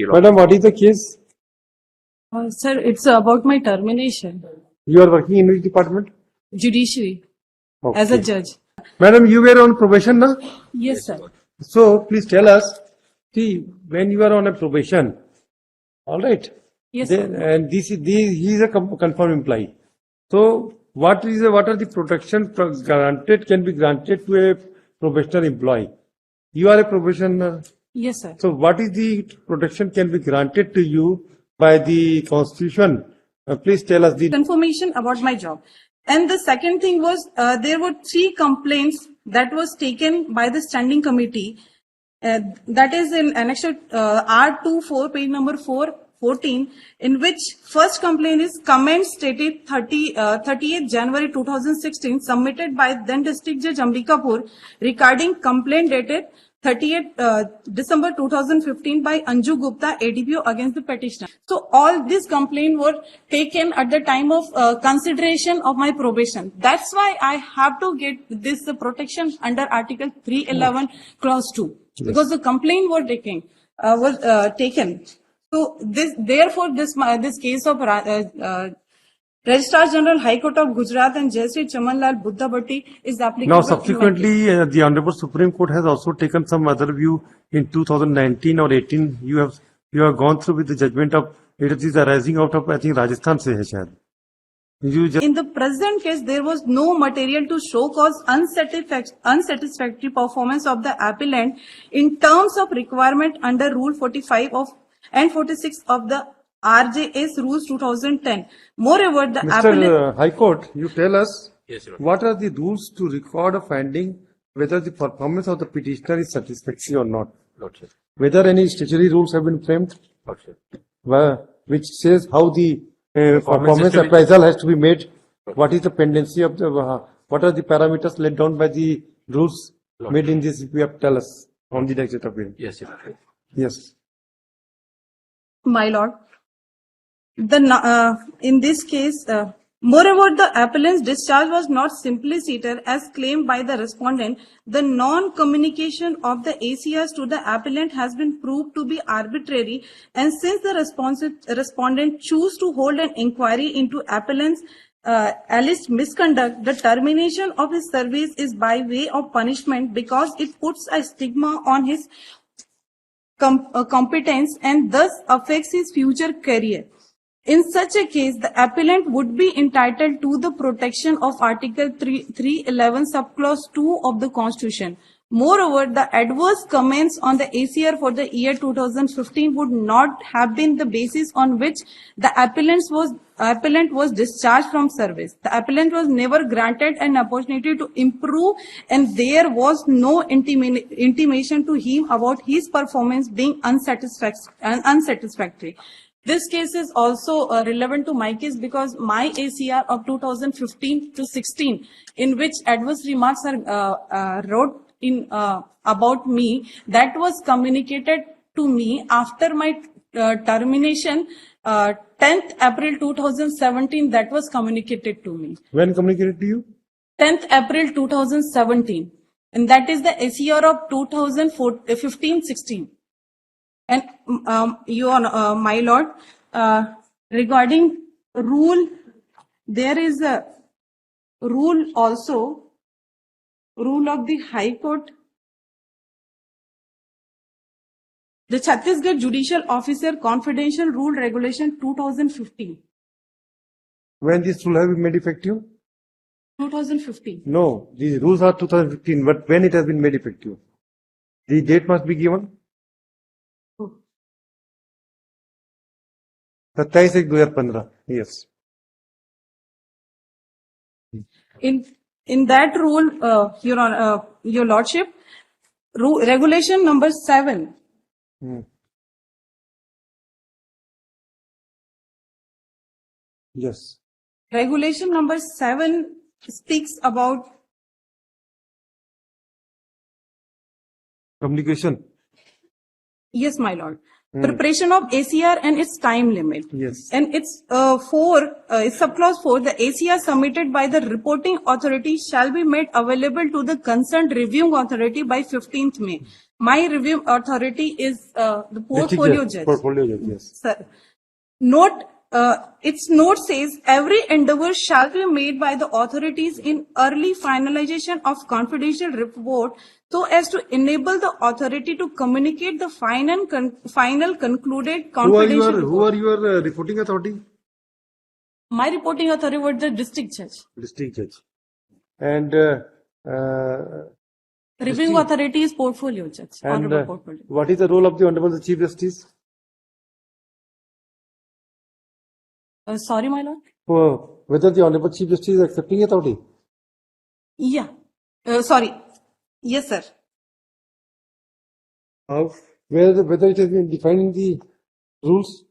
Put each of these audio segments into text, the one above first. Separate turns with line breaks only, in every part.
Madam, what is the case?
Sir, it's about my termination.
You are working in which department?
Judiciary.
Okay.
As a judge.
Madam, you were on probation, na?
Yes, sir.
So please tell us. See, when you are on a probation, all right.
Yes,
Then,
sir.
and he is a confirmed employee. So what are the protection granted can be granted to a probationary employee? You are a probationer.
Yes, sir.
So what is the protection can be granted to you by the Constitution? Please tell us the
Confirmation about my job. And the second thing was, there were 3 complaints that was taken by the standing committee. That is in annexure R24, page number 414, in which first complaint is comment stated 30th January 2016, submitted by then District Judge Ambikapur regarding complaint dated 30th December 2015 by Anju Gupta, ADPO, against the petitioner. So all these complaints were taken at the time of consideration of my probation. That's why I have to get this protection under Article 311, Clause 2, because the complaint were taken. So therefore, this case of Registrar General High Court of Gujarat and Justice Chamanlal Buddha Bhatti is applicable.
Now, subsequently, the Honorable Supreme Court has also taken some other view in 2019 or 18. You have gone through with the judgment of it is arising out of, I think, Rajasthan se hai shayad.
In the present case, there was no material to show cause unsatisfactory performance of the appellant in terms of requirement under Rule 45 and 46 of the RJS Rules 2010. Moreover, the
Mr. High Court, you tell us
Yes, Your Honor.
what are the rules to record a finding whether the performance of the petitioner is satisfactory or not.
Lordship.
Whether any statutory rules have been framed,
Lordship.
which says how the performance
has to be-
appraisal has to be made. What is the pendency of the, what are the parameters laid down by the rules made in this? You have to tell us on the next of it.
Yes, Your Honor.
Yes.
My lord, in this case, moreover, the appellant's discharge was not simpliciter as claimed by the respondent. The non-communication of the ACRs to the appellant has been proved to be arbitrary, and since the respondent choose to hold an inquiry into appellant's alleged misconduct, the termination of his service is by way of punishment because it puts a stigma on his competence and thus affects his future career. In such a case, the appellant would be entitled to the protection of Article 311, subclause 2 of the Constitution. Moreover, the adverse comments on the ACR for the year 2015 would not have been the basis on which the appellant was discharged from service. The appellant was never granted an opportunity to improve, and there was no intimation to him about his performance being unsatisfactory. This case is also relevant to my case because my ACR of 2015 to 16, in which adverse remarks are wrote in about me, that was communicated to me after my termination, 10th April 2017. That was communicated to me.
When communicated to you?
10th April 2017, and that is the ACR of 2015-16. And my lord, regarding rule, there is a rule also, rule of the High Court. The Chhattisgarh Judicial Officer Confidential Rule Regulation 2015.
When this rule have been made effective?
2015.
No, these rules are 2015, but when it has been made effective? The date must be given. 27/1/2015. Yes.
In that rule, your lordship, regulation number 7.
Yes.
Regulation number 7 speaks about
Communication.
yes, my lord. Preparation of ACR and its time limit.
Yes.
And it's subclause 4, the ACR submitted by the reporting authority shall be made available to the concerned reviewing authority by 15th May. My review authority is the portfolio judge.
Portfolio judge, yes.
Sir, note, its note says every endeavor shall be made by the authorities in early finalization of confidential report so as to enable the authority to communicate the final concluded confidential report.
Who are your reporting authority?
My reporting authority was the district judge.
District judge. And
Reviewing authority is portfolio judge. Honorable portfolio.
what is the role of the Honorable Chief Justice?
Sorry, my lord.
Whether the Honorable Chief Justice is accepting authority?
Yeah. Sorry. Yes, sir.
How? Whether it has been defined in the rules?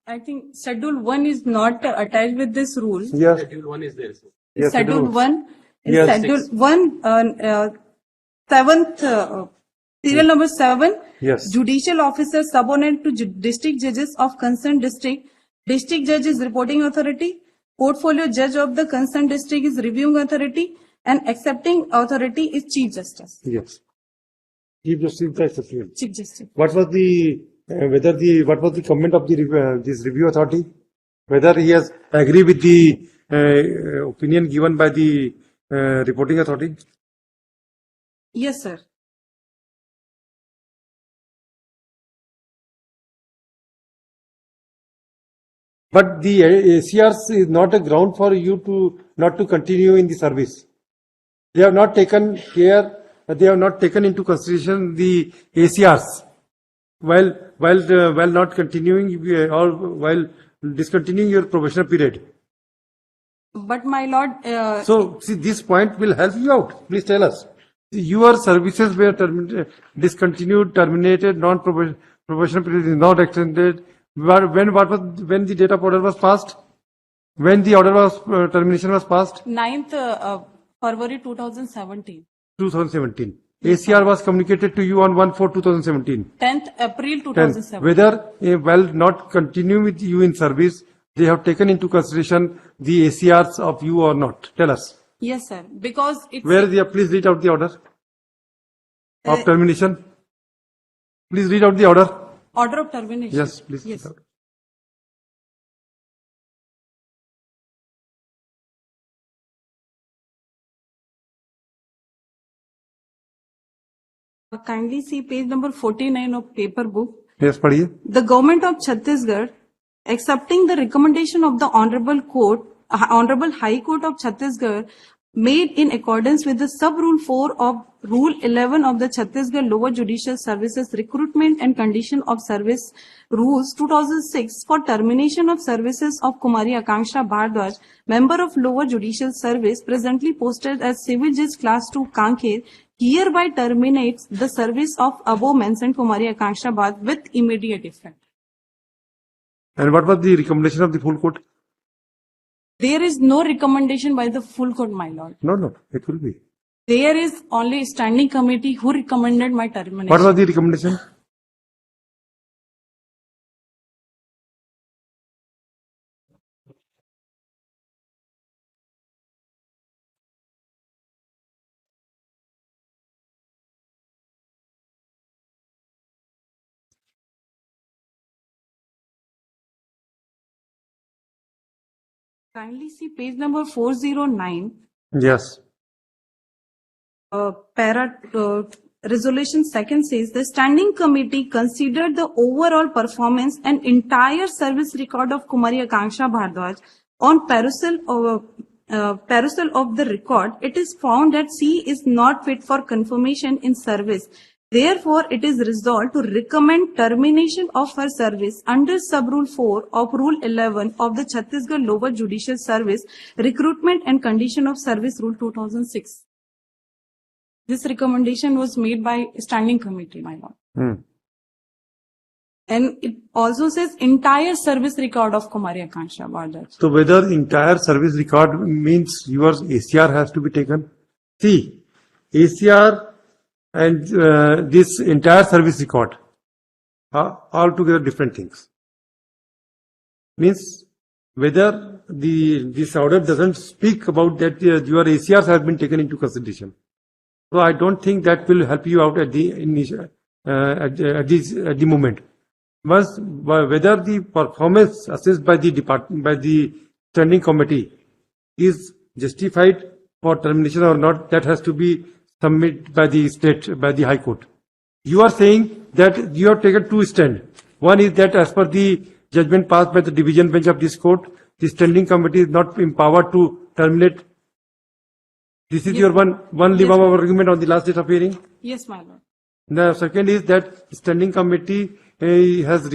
I think Schedule 1 is not attached with this rule.
Yes.
Schedule 1 is there. So.
Yes,
Schedule 1 is
Yes.
Schedule 1, seventh, serial number 7.
Yes.
Judicial officer subordinate to district judges of concerned district. District judge is reporting authority. Portfolio judge of the concerned district is reviewing authority. And accepting authority is chief justice.
Yes. Chief Justice is accepting.
Chief justice.
What was the what was the comment of the this review authority? Whether he has agreed with the opinion given by the reporting authority?
Yes, sir.
But the ACRs is not a ground for you to not to continue in the service. They have not taken care. They have not taken into consideration the ACRs while not continuing or while discontinuing your probationary period.
But my lord,
So, see, this point will help you out. Please tell us. Your services were discontinued, terminated, non-probationary period is not extended. When the date of order was passed? When the order was termination was passed?
9th February 2017.
2017. ACR was communicated to you on 1/4/2017.
10th April
10.
2017.
Whether while not continuing with you in service, they have taken into consideration the ACRs of you or not. Tell us.
Yes, sir. Because it's
Where the please read out the order of termination. Please read out the order.
order of termination.
Yes, please.
Yes.
read out.
Kindly see page number 49 of paper book.
Yes, पढ़िए.
The government of Chhattisgarh, accepting the recommendation of the Honorable High Court of Chhattisgarh, made in accordance with the sub-rule 4 of Rule 11 of the Chhattisgarh Lower Judicial Services Recruitment and Condition of Service Rules 2006 for termination of services of Kumari Akanksha Bhardwaj, member of Lower Judicial Service, presently posted as Civil Judge Class 2 Kanker, hereby terminates the service of above mentioned Kumari Akanksha Bhardwaj with immediate effect.
And what was the recommendation of the full court?
There is no recommendation by the full court, my lord.
No, it will be.
There is only standing committee who recommended my termination.
What was the recommendation?
Kindly see page number 409,
Yes.
resolution second says the standing committee considered the overall performance and entire service record of Kumari Akanksha Bhardwaj on perusal of the record. It is found that C is not fit for confirmation in service. Therefore, it is resolved to recommend termination of her service under sub-rule 4 of Rule 11 of the Chhattisgarh Lower Judicial Service, Recruitment and Condition of Service Rule 2006. This recommendation was made by standing committee, my lord. And it also says entire service record of Kumari Akansha about that.
So whether entire service record means your ACR has to be taken? See, ACR and this entire service record are altogether different things. Means whether this order doesn't speak about that your ACRs have been taken into consideration. So I don't think that will help you out at the initial, at the moment. Once whether the performance assessed by the department, by the standing committee is justified for termination or not, that has to be submitted by the state, by the High Court. You are saying that you have taken two stands. One is that as per the judgment passed by the division bench of this court, the standing committee is not empowered to terminate. This is
Yes.
your one limb
Yes,
of argument on the last date of hearing.
Yes, my lord.
The second is that standing committee has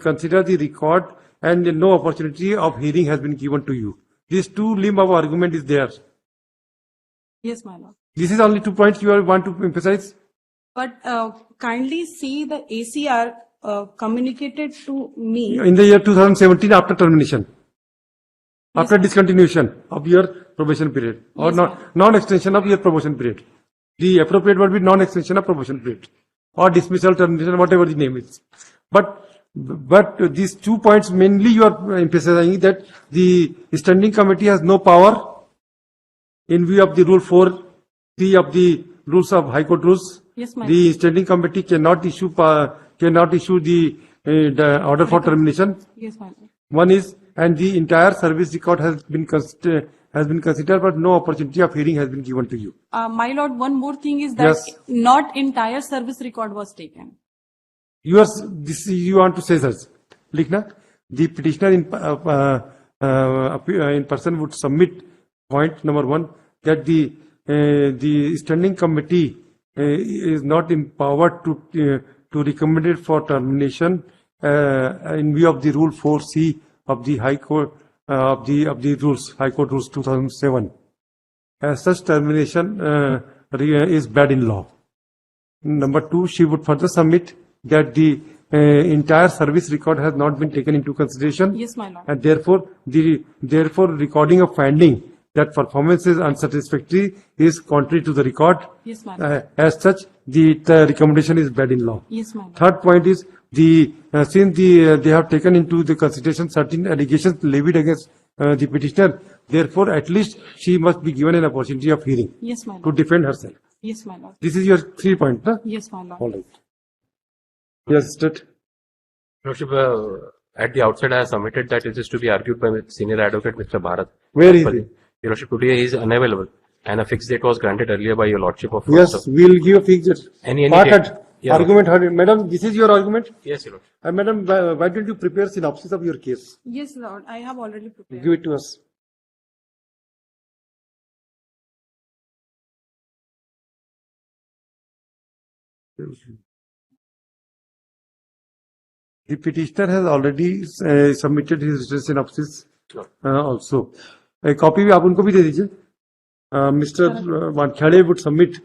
considered the record and no opportunity of hearing has been given to you. These two limb of argument is there.
Yes, my lord.
This is only 2 points you want to emphasize.
But kindly see the ACR communicated to me.
In the year 2017 after termination,
Yes,
after
sir.
discontinuation of your probation period or
Yes, sir.
non-extension of your probation period. The appropriate word will be non-extension of probation period or dismissal, termination, whatever the name is. But these 2 points mainly you are emphasizing that the standing committee has no power in view of the rule 4(3) of the rules of High Court rules.
Yes, my
The standing committee cannot issue the order for termination.
Yes, my lord.
One is, and the entire service record has been considered, but no opportunity of hearing has been given to you.
My lord, one more thing is that
Yes.
not entire service record was taken.
You want to say such. Likhna, the petitioner in person would submit point number 1 that the standing committee is not empowered to recommend it for termination in view of the rule 4(c) of the High Court of the rules, High Court rules 2007. As such, termination is bad in law. Number 2, she would further submit that the entire service record has not been taken into consideration.
Yes, my lord.
And therefore recording of finding that performance is unsatisfactory is contrary to the record.
Yes, my lord.
As such, the recommendation is bad in law.
Yes, my lord.
Third point is since they have taken into the consideration certain allegations levied against the petitioner, therefore at least she must be given an opportunity of hearing
Yes, my
to
lord.
defend herself.
Yes, my lord.
This is your 3 point, huh?
Yes, my lord.
All right. Yes, State.
Lordship, at the outset, I have submitted that it is to be argued by senior advocate Mr. Bharat.
Where is
But,
he?
Your Lordship, today he is unavailable, and a fixed date was granted earlier by your Lordship of.
Yes, we'll give a fixed
Any
part
date.
at
Yeah.
argument heard. Madam, this is your argument?
Yes, your Lordship.
Madam, why don't you prepare synopsis of your case?
Yes, lord. I have already prepared.
Give it to us. The petitioner has already submitted his written synopsis also. A copy भी आप उनको भी दे दीजिए. Mr. Vankhade would submit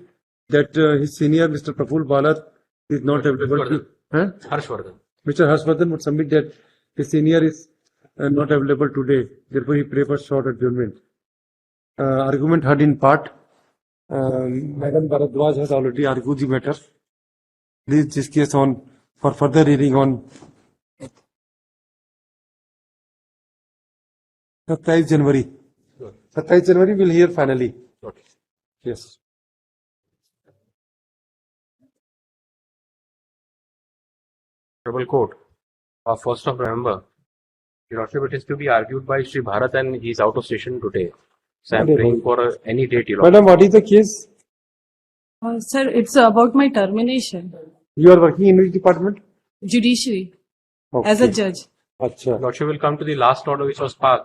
that his senior, Mr. Praful Balat, is not available.
Harshvardhan.
Mr. Harshvardhan would submit that his senior is not available today. Therefore, he prefers short adjournment. Argument heard in part. Madam Bharadwaj has already argued the matter. Please this case on for further hearing on 27 January. 27 January we'll hear finally.
Okay.
Yes.
Honorable Court, 1st of November. Your Lordship, it is to be argued by Sri Bharat, and he is out of session today. So I am
Whatever.
praying for any date, Your Lordship.
Madam, what is the case?
Sir, it's about my termination.
You are working in which department?
Judiciary.
Okay.
As a judge.
Acha.
Lordship will come to the last order which was passed.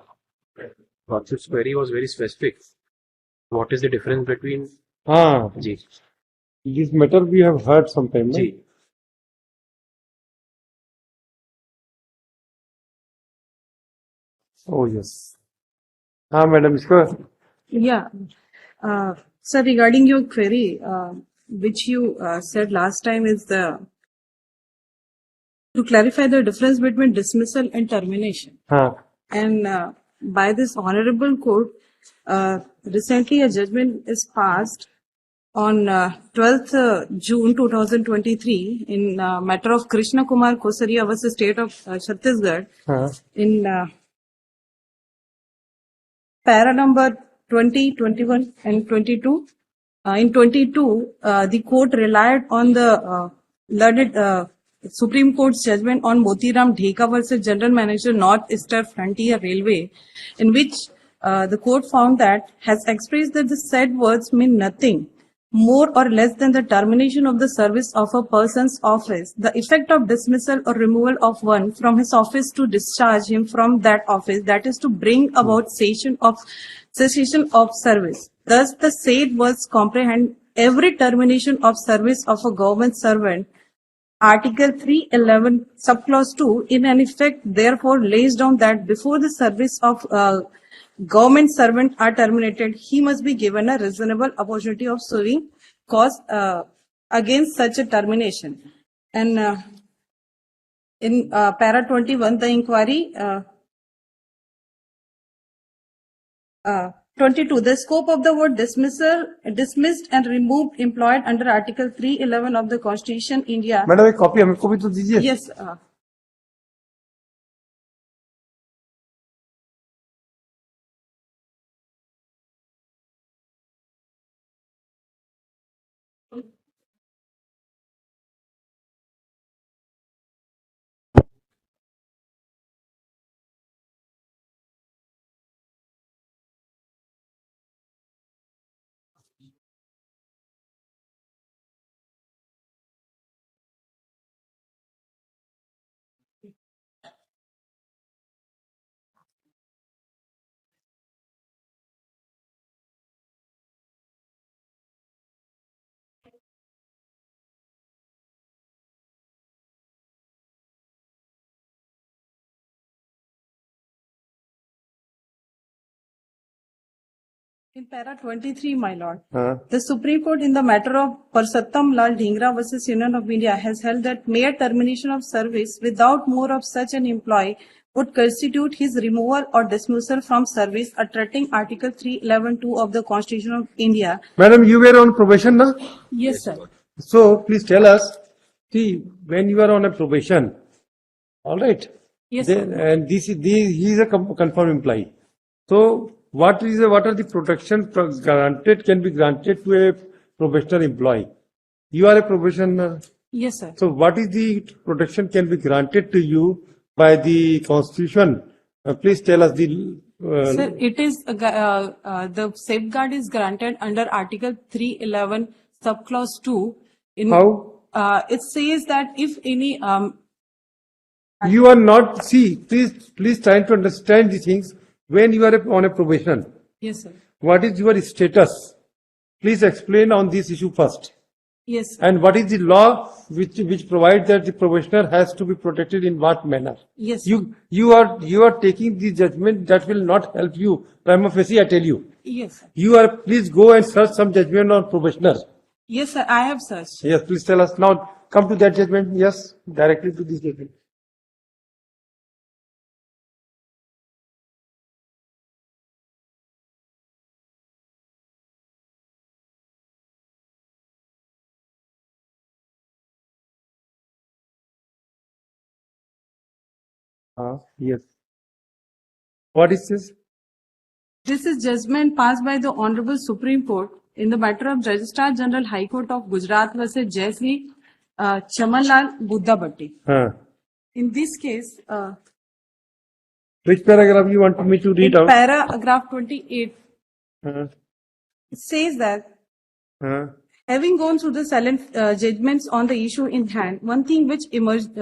Lordship's query was very specific. What is the difference between
हाँ
Ji?
This matter we have heard sometime. No?
जी
Oh yes. हाँ madam इसको
Yeah. Sir, regarding your query, which you said last time is to clarify the difference between dismissal and termination.
हाँ
And by this honorable court, recently a judgment is passed on 12th June 2023 in matter of Krishna Kumar Kosaria versus State of Chhattisgarh
हाँ
in para number 20, 21 and 22. In 22, the court relied on the learned Supreme Court's judgment on Motiram Dheka versus General Manager Northeastern Frontier Railway, in which the court found that has expressed that the said words mean nothing more or less than the termination of the service of a person's office, the effect of dismissal or removal of one from his office to discharge him from that office, that is to bring about cessation of service. Thus, the said words comprehend every termination of service of a government servant. Article 311, subclause 2, in an effect, therefore, lays down that before the service of government servant are terminated, he must be given a reasonable opportunity of suing cause against such a termination. And in para 21, the inquiry 22. The scope of the word dismissed and removed employed under Article 311 of the Constitution, India.
Madam एक copy हमको भी तो दीजिए.
Yes. In para 23, my lord,
हाँ
the Supreme Court in the matter of Parsattam Lal Dhingra versus Union of India has held that mere termination of service without more of such an employee would constitute his removal or dismissal from service, attracting Article 311(2) of the Constitution of India.
Madam you were on probation ना.
Yes, sir.
So please tell us. See when you are on a probation, all right.
Yes,
Then,
sir.
and he is a confirmed employee. So what are the protection can be granted to a probationer employee? You are a probationer.
Yes, sir.
So what is the protection can be granted to you by the Constitution? Please tell us the.
Sir, it is the safeguard is granted under Article 311, subclause 2. In,
How?
It says that if any
You are not. See, please try to understand these things. When you are on a probation,
yes, sir.
what is your status? Please explain on this issue first.
Yes, sir.
And what is the law which provides that the probationer has to be protected in what manner?
Yes, sir.
You are taking the judgment that will not help you. Prima facie, I tell you.
Yes, sir.
Please go and search some judgment on probationer.
Yes, sir. I have searched.
Yes, please tell us now. Come to that judgment. Yes, directly to this judgment. Yes. What is this?
This is judgment passed by the Honorable Supreme Court in the matter of Registrar General High Court of Gujarat versus Jaisri Chamanlal Buddha Bhatti. In this case,
Which paragraph you want me to read
in
out?
paragraph 28,
Uh,
it says that
uh,
having gone through the silent judgments on the issue in hand, one thing which emerged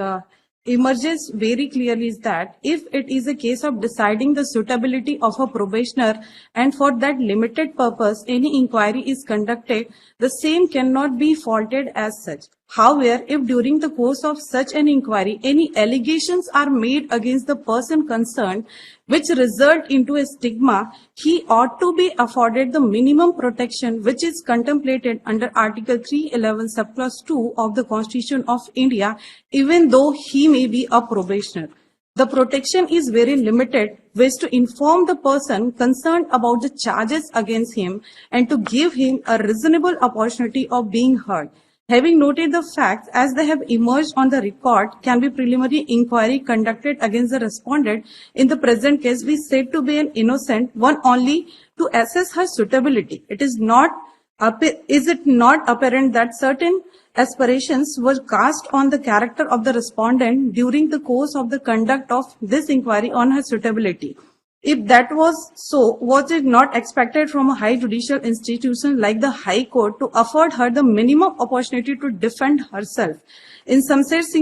emerges very clearly is that if it is a case of deciding the suitability of a probationer and for that limited purpose any inquiry is conducted, the same cannot be faulted as such. However, if during the course of such an inquiry any allegations are made against the person concerned which result into a stigma, he ought to be afforded the minimum protection which is contemplated under Article 311 subclause 2 of the Constitution of India, even though he may be a probationer. The protection is very limited, which to inform the person concerned about the charges against him and to give him a reasonable opportunity of being heard. Having noted the facts as they have emerged on the record, can be preliminary inquiry conducted against the respondent. In the present case, we said to be an innocent one only to assess her suitability. Is it not apparent that certain aspirations were cast on the character of the respondent during the course of the conduct of this inquiry on her suitability? If that was so, was it not expected from a high judicial institution like the High Court to afford her the minimum opportunity to defend herself? In some sense,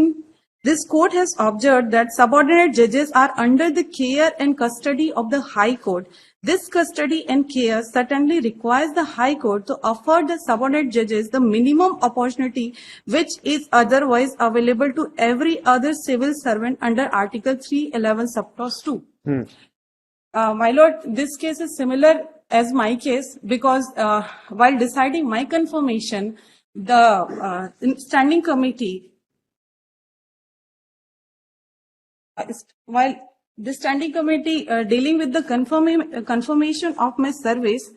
this court has observed that subordinate judges are under the care and custody of the High Court. This custody and care certainly requires the High Court to afford the subordinate judges the minimum opportunity which is otherwise available to every other civil servant under Article 311 subclause 2. My lord, this case is similar as my case because while deciding my confirmation, the standing committee, while the standing committee dealing with the confirmation of my service,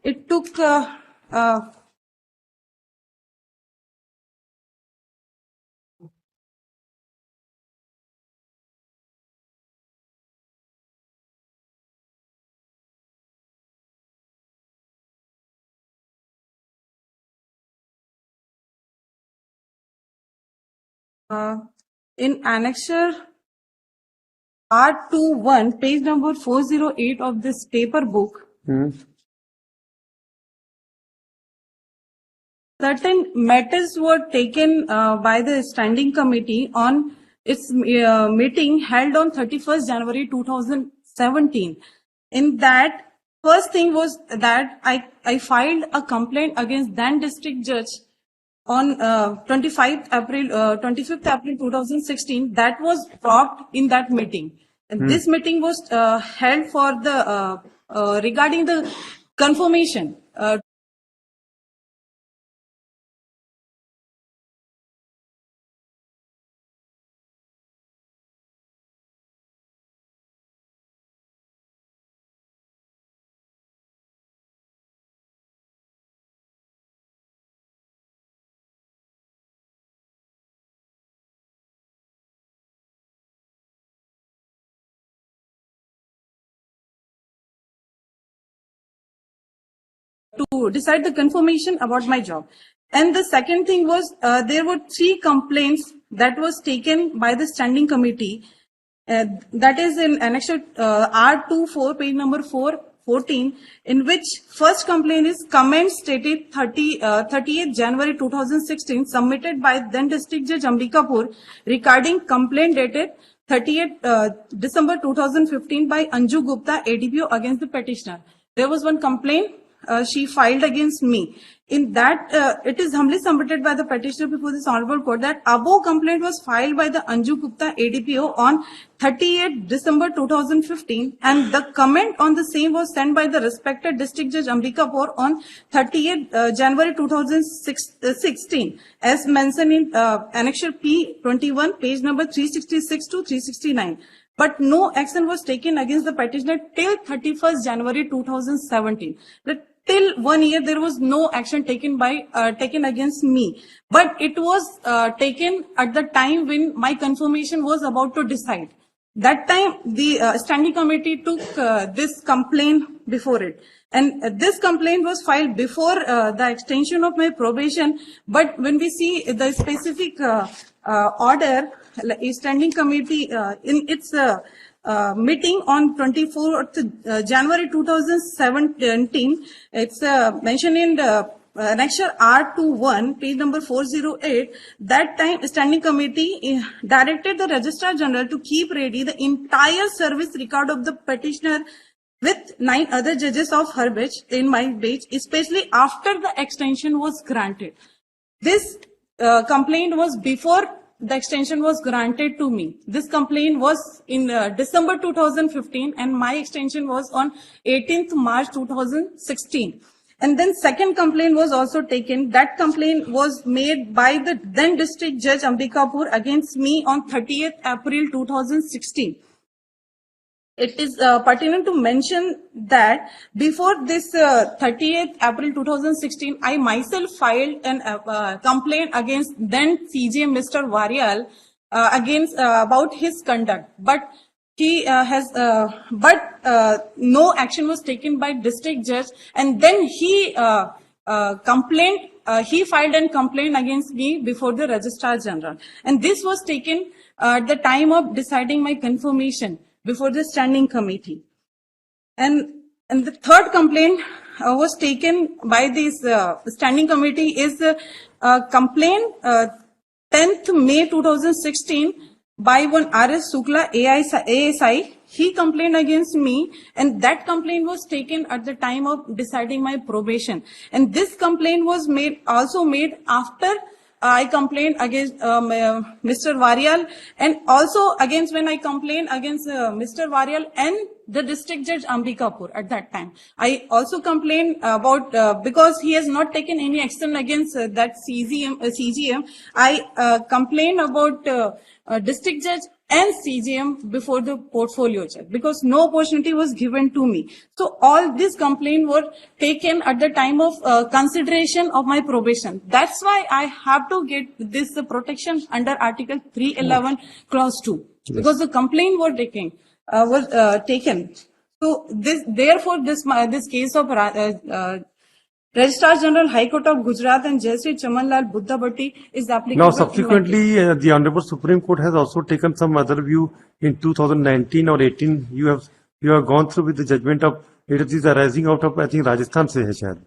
it took in annexure R21, page number 408 of this paper book, certain matters were taken by the standing committee on its meeting held on 31st January 2017. In that, first thing was that I filed a complaint against then district judge on 25th April 2016. That was dropped in that meeting. And this meeting was held for the regarding the confirmation. To decide the confirmation about my job. And the second thing was there were 3 complaints that was taken by the standing committee. That is in annexure R24, page number 414, in which first complaint is comment stated 30th January 2016 submitted by then District Judge Ambikapur regarding complaint dated 30th December 2015 by Anju Gupta, ADPO, against the petitioner. There was one complaint she filed against me. In that, it is humbly submitted by the petitioner before this honorable court that above complaint was filed by the Anju Gupta, ADPO, on 30th December 2015, and the comment on the same was sent by the respected District Judge Ambikapur on 30th January 2016, as mentioned in annexure P21, page number 366 to 369. But no action was taken against the petitioner till 31st January 2017. Till 1 year, there was no action taken against me. But it was taken at the time when my confirmation was about to decide. That time, the standing committee took this complaint before it. And this complaint was filed before the extension of my probation. But when we see the specific order, standing committee in its meeting on 24th January 2017, it's mentioned in the annexure R21, page number 408, that time standing committee directed the Registrar General to keep ready the entire service record of the petitioner with 9 other judges of her bench in my bench, especially after the extension was granted. This complaint was before the extension was granted to me. This complaint was in December 2015 and my extension was on 18th March 2016. And then second complaint was also taken. That complaint was made by the then District Judge Ambikapur against me on 30th April 2016. It is pertinent to mention that before this 30th April 2016, I myself filed a complaint against then CJM Mr. Varial against about his conduct, but he no action was taken by district judge, and then he complained. He filed a complaint against me before the Registrar General, and this was taken at the time of deciding my confirmation before the standing committee. And the third complaint was taken by this standing committee is a complaint 10th May 2016 by one R.S. Sukla, ASI. He complained against me, and that complaint was taken at the time of deciding my probation. And this complaint was also made after I complained against Mr. Varial, and also against when I complained against Mr. Varial and the District Judge Ambikapur at that time. I also complained about, because he has not taken any action against that CGM, I complained about District Judge and CGM before the portfolio judge, because no opportunity was given to me. So all these complaints were taken at the time of consideration of my probation. That's why I have to get this protection under Article 311 Clause 2, because the complaint were taken. So therefore this case of Registrar General High Court of Gujarat and Jayashree Chamanlal Buddha Bhatti is applicable.
Now, subsequently, the Honorable Supreme Court has also taken some other view in 2019 or 18. You have gone through with the judgment of it is arising out of, I think, Rajasthan se hai shayad.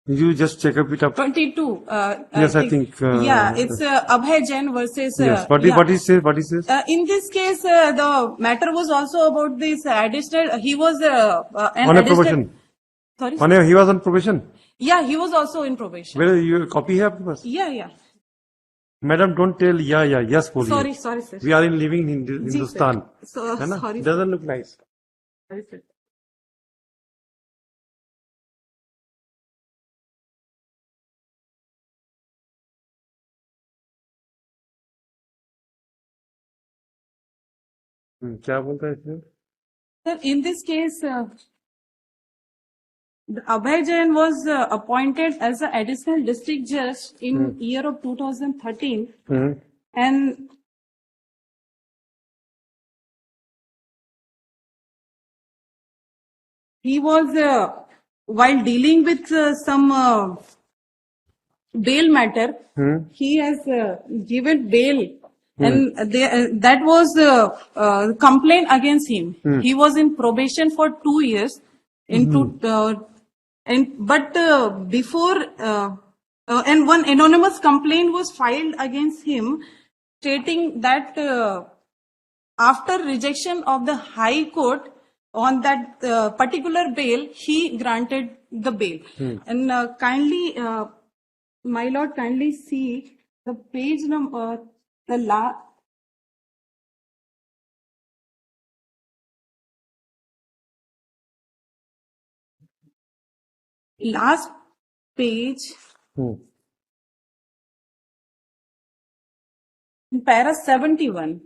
You just check up it up.
22.
Yes, I think.
Yeah, it's Abhay Jain versus.
Yes. What he says?
In this case, the matter was also about this additional. He was
On a probation.
Sorry.
He was on probation.
Yeah, he was also in probation.
Where your copy hai aapke paas?
Yeah.
Madam, don't tell yes, boliye.
Sorry, sir.
We are living in Hindustan.
So,
Hai na?
sorry.
Doesn't look nice.
Sorry, sir.
क्या बोलता है इसमें?
Sir, in this case, Abhay Jain was appointed as an additional district judge in year of 2013, and he was while dealing with some bail matter, he has given bail. And that was a complaint against him. He was in probation for 2 years. But before, and one anonymous complaint was filed against him, stating that after rejection of the High Court on that particular bail, he granted the bail. And kindly, my lord, kindly see the page number. The last page, in para 71,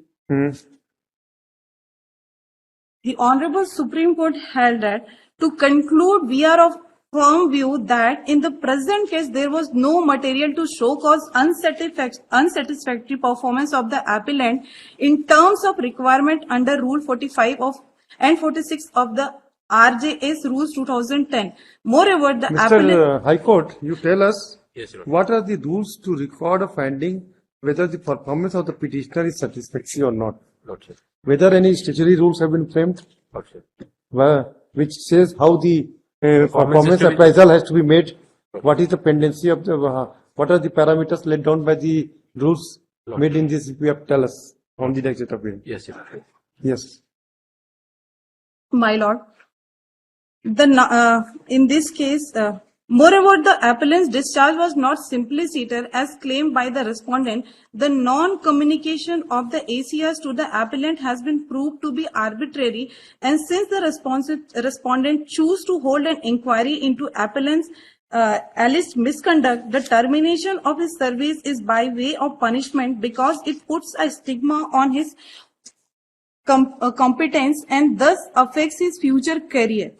the Honorable Supreme Court held that to conclude, we are of firm view that in the present case, there was no material to show cause unsatisfactory performance of the appellant in terms of requirement under Rule 45 and 46 of the RJS Rules 2010. Moreover, the appellant...
Mr. High Court, you tell us
Yes, Your Honor.
what are the rules to record a finding whether the performance of the petitioner is satisfactory or not.
Not sure.
Whether any statutory rules have been framed,
Not sure.
which says how the performance
is to be-
appraisal has to be made What is the pendency of the, what are the parameters laid down by the rules made in this? You have to tell us on the next appeal.
Yes, Your Lordship.
Yes.
My lord, in this case, moreover, the appellant's discharge was not simpliciter as claimed by the respondent. The non-communication of the ACRs to the appellant has been proved to be arbitrary, and since the respondent choose to hold an inquiry into appellant's alleged misconduct, the termination of his service is by way of punishment because it puts a stigma on his competence and thus affects his future career.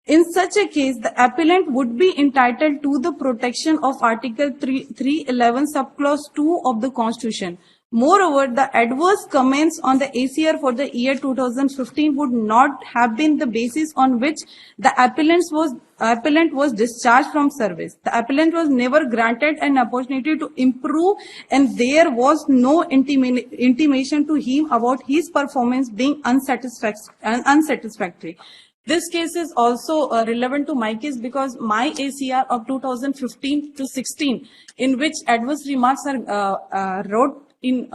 In such a case, the appellant would be entitled to the protection of Article 311 subclause 2 of the Constitution. Moreover, the adverse comments on the ACR for the year 2015 would not have been the basis on which the appellant was discharged from service. The appellant was never granted an opportunity to improve, and there was no intimation to him about his performance being unsatisfactory. This case is also relevant to my case because my ACR of 2015 to 16, in which adverse remarks are wrote in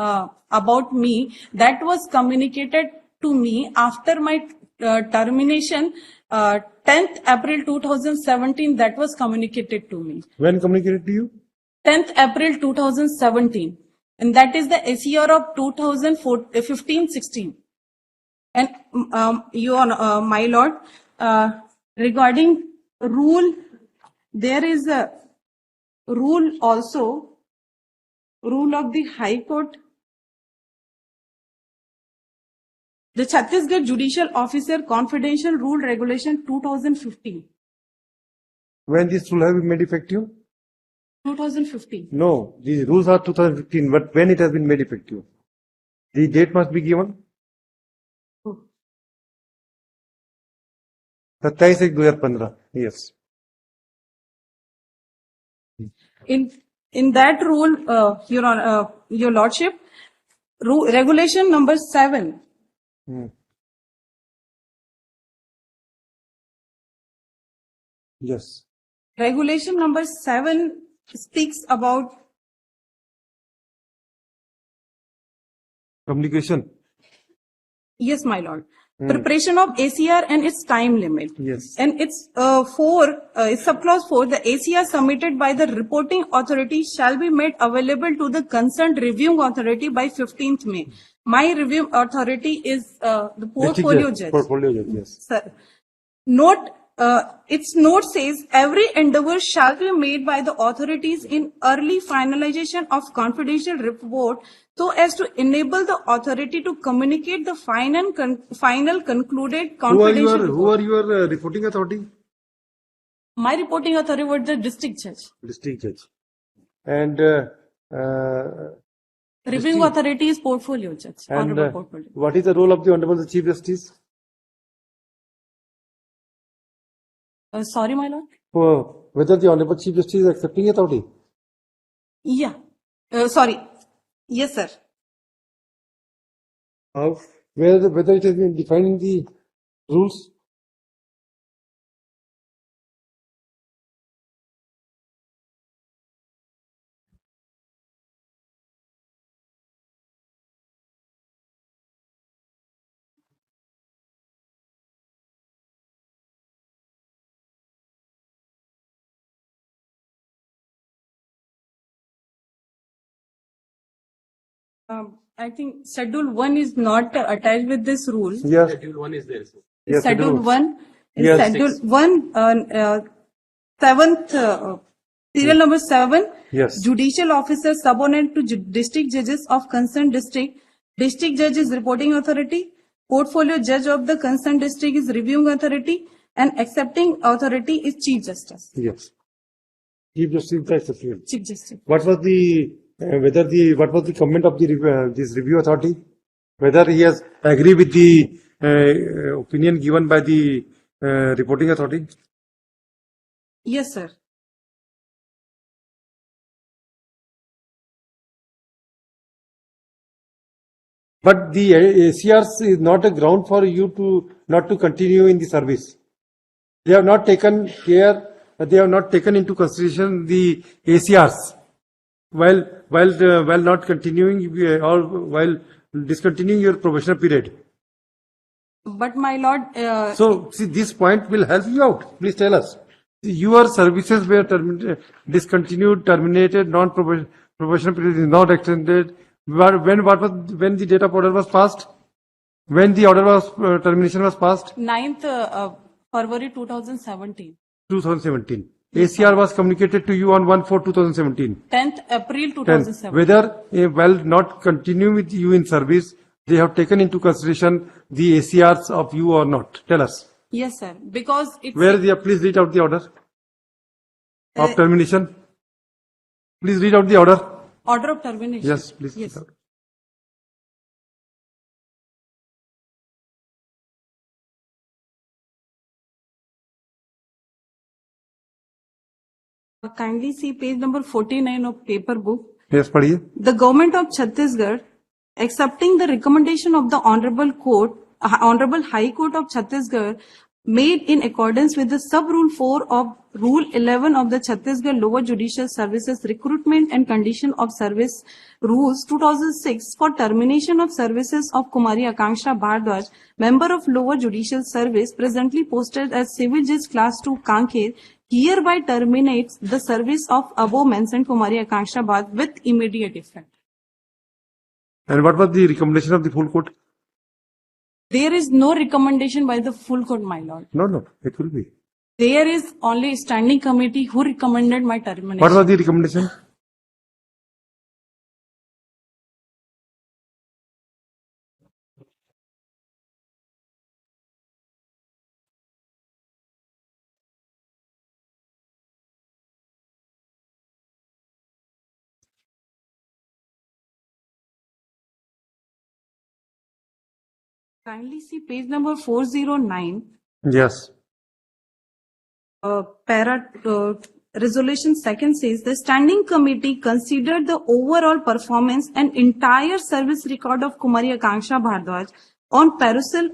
about me, that was communicated to me after my termination, 10th April 2017. That was communicated to me.
When communicated to you?
10th April 2017, and that is the ACR of 2015-16. And my lord, regarding rule, there is a rule also, rule of the High Court. The Chhattisgarh Judicial Officer Confidential Rule Regulation 2015.
When this rule have been made effective?
2015.
No, these rules are 2015, but when it has been made effective? The date must be given. 27/1/2015. Yes.
In that rule, your lordship, regulation number 7.
Yes.
Regulation number 7 speaks about
Communication.
yes, my lord. Preparation of ACR and its time limit.
Yes.
And it's subclause 4, the ACR submitted by the reporting authority shall be made available to the concerned reviewing authority by 15th May. My review authority is the portfolio judge.
Portfolio judge, yes.
Sir, note, its note says every endeavor shall be made by the authorities in early finalization of confidential report so as to enable the authority to communicate the final concluded confidential report.
Who are your reporting authority?
My reporting authority was the district judge.
District judge. And
Reviewing authority is portfolio judge. Honorable portfolio.
what is the role of the Honorable Chief Justice?
Sorry, my lord.
Whether the Honorable Chief Justice is accepting authority?
Yeah. Sorry. Yes, sir.
How? Whether it has been defined in the rules?
I think Schedule 1 is not attached with this rule.
Yes.
Schedule 1 is there.
Yes,
Schedule 1 is
Yes.
Schedule 1, 7th, serial number 7.
Yes.
Judicial officer subordinate to district judges of concerned district. District judge is reporting authority. Portfolio judge of the concerned district is reviewing authority. And accepting authority is Chief Justice.
Yes. Chief Justice is accepting.
Chief Justice.
What was the what was the comment of the this review authority? Whether he has agreed with the opinion given by the reporting authority?
Yes, sir.
But the ACRs is not a ground for you to not to continue in the service. They have not taken care. they have not taken into consideration the ACRs while not continuing or while discontinuing your probationary period.
But my lord,
So, see, this point will help you out. Please tell us. Your services were discontinued, terminated, non-probationary period is not extended. When the date of order was passed? When the order was, termination was passed?
9th February 2017,
2017. ACR was communicated to you on 1/4/2017.
10th April
10.
2017.
Whether, while not continuing with you in service, they have taken into consideration the ACRs of you or not. Tell us.
Yes, sir. Because it's
Where the, please read out the order of termination. Please read out the order.
order of termination.
Yes, please.
Yes.
read out.
Kindly see page number 49 of paper book.
Yes, पढ़िए.
The government of Chhattisgarh, accepting the recommendation of the Honorable High Court of Chhattisgarh, made in accordance with the sub-rule 4 of Rule 11 of the Chhattisgarh Lower Judicial Services Recruitment and Condition of Service Rules 2006 for termination of services of Kumari Akanksha Bhardwaj, member of Lower Judicial Service, presently posted as Civil Judge Class 2 Kanker, hereby terminates the service of above mentioned Kumari Akanksha Bhardwaj with immediate effect.
And what was the recommendation of the full court?
There is no recommendation by the full court, my lord.
No, it will be.
There is only a standing committee who recommended my termination.
What was the recommendation?
Kindly see page number 409,
Yes.
resolution second says the standing committee considered the overall performance and entire service record of Kumari Akanksha Bhardwaj on perusal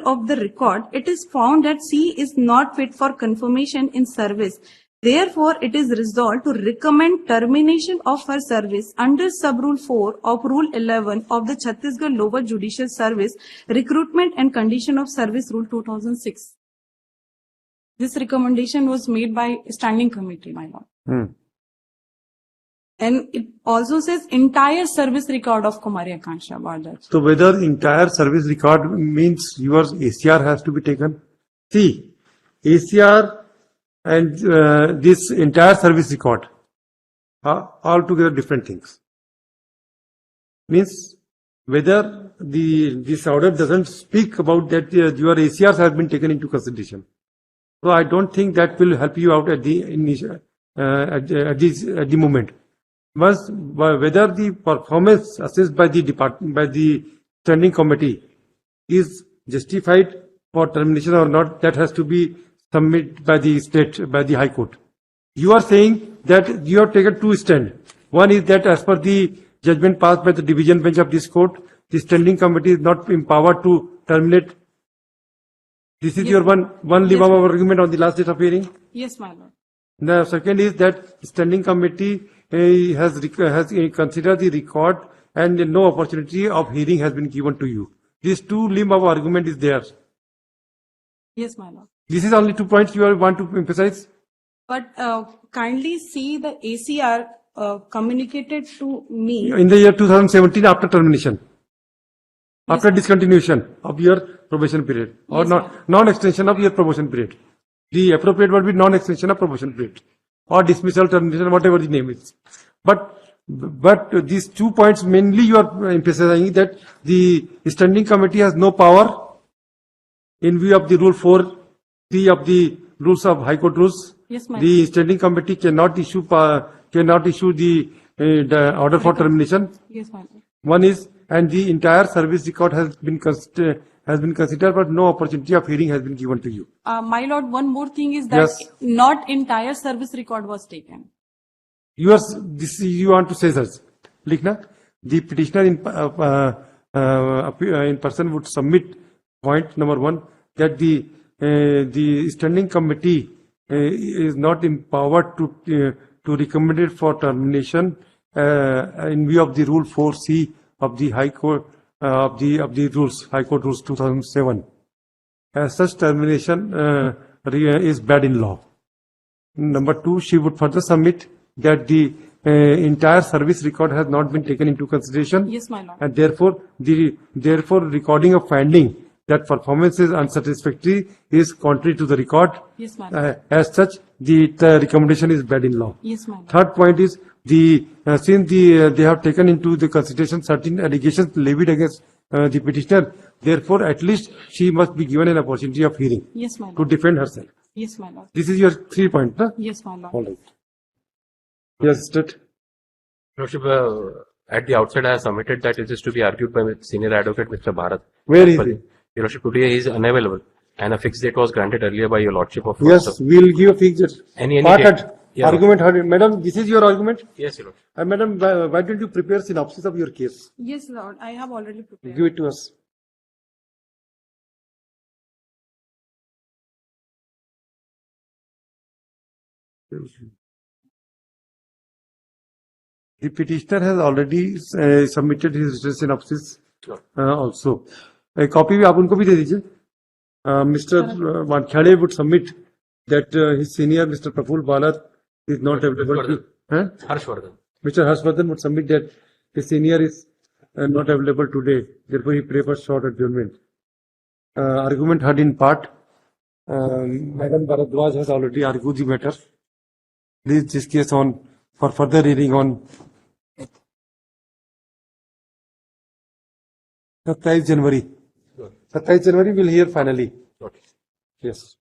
of the record. It is found that she is not fit for confirmation in service. Therefore, it is resolved to recommend termination of her service under sub-rule 4 of Rule 11 of the Chhattisgarh Lower Judicial Service Recruitment and Condition of Service Rule 2006. This recommendation was made by standing committee, my lord. And it also says entire service record of Kumari Akanksha Bhardwaj.
So whether entire service record means your ACR has to be taken? See, ACR and this entire service record are altogether different things. Means whether this order doesn't speak about that your ACRs have been taken into consideration. So I don't think that will help you out at the initial, at the moment. Once, whether the performance assessed by the standing committee is justified for termination or not, that has to be submitted by the High Court. You are saying that you have taken two stands. One is that as per the judgment passed by the division bench of this court, the standing committee is not empowered to terminate. This is your one limb of argument on the last date of hearing.
Yes, my lord.
The second is that standing committee has considered the record and no opportunity of hearing has been given to you. These two limb of argument is there.
Yes, my lord.
This is only 2 points you want to emphasize.
But kindly see the ACR communicated to me.
In the year 2017 after termination, after discontinuation of your probation period or non-extension of your probation period. The appropriate word will be non-extension of probation period or dismissal, termination, whatever the name is. But these 2 points mainly you are emphasizing that the standing committee has no power in view of the rule 4(3) of the rules of High Court rules.
Yes, ma'am.
The standing committee cannot issue the order for termination.
Yes, my lord.
One is, and the entire service record has been considered, but no opportunity of hearing has been given to you.
My lord, one more thing is that
Yes.
not entire service record was taken.
You want to say such. Likhna, the petitioner in person would submit point number 1 that the standing committee is not empowered to recommend it for termination in view of the Rule 4C of the High Court of the rules, High Court Rules 2007. As such, termination is bad in law. Number two, she would further submit that the entire service record has not been taken into consideration.
Yes, my lord.
And therefore recording of finding that performance is unsatisfactory is contrary to the record.
Yes, my lord.
As such, the recommendation is bad in law.
Yes, my lord.
Third point is since they have taken into the consideration certain allegations levied against the petitioner, therefore at least she must be given an opportunity of hearing
Yes, my
to
lord.
defend herself.
Yes, my lord.
This is your 3 point, huh?
Yes, my lord.
All right. Yes, state.
Your Lordship, at the outset, I have submitted that it is to be argued by Senior Advocate Mr. Bharat.
Where is
But
it?
Your Lordship, today he is unavailable, and a fixed date was granted earlier by Your Lordship of
Yes, we'll give a fixed date.
Any
Part
date.
heard.
Yeah.
Argument heard. Madam, this is your argument?
Yes, Your Lordship.
Madam, why don't you prepare synopsis of your case?
Yes, lord. I have already prepared.
Give it to us. The petitioner has already submitted his written synopsis
Sure.
also. A copy भी आप उनको भी दे दीजिए. Mr. Vankhade would submit that his senior, Mr. Praful Balar, is not available.
Harshvardhan.
Mr. Harshvardhan would submit that his senior is not available today. Therefore, he prefers short adjournment. Argument heard in part. Madam Bharadwaj has already argued the matter. Please this case on for further hearing on 27 January. 27 January we'll hear finally.
Okay.
Yes.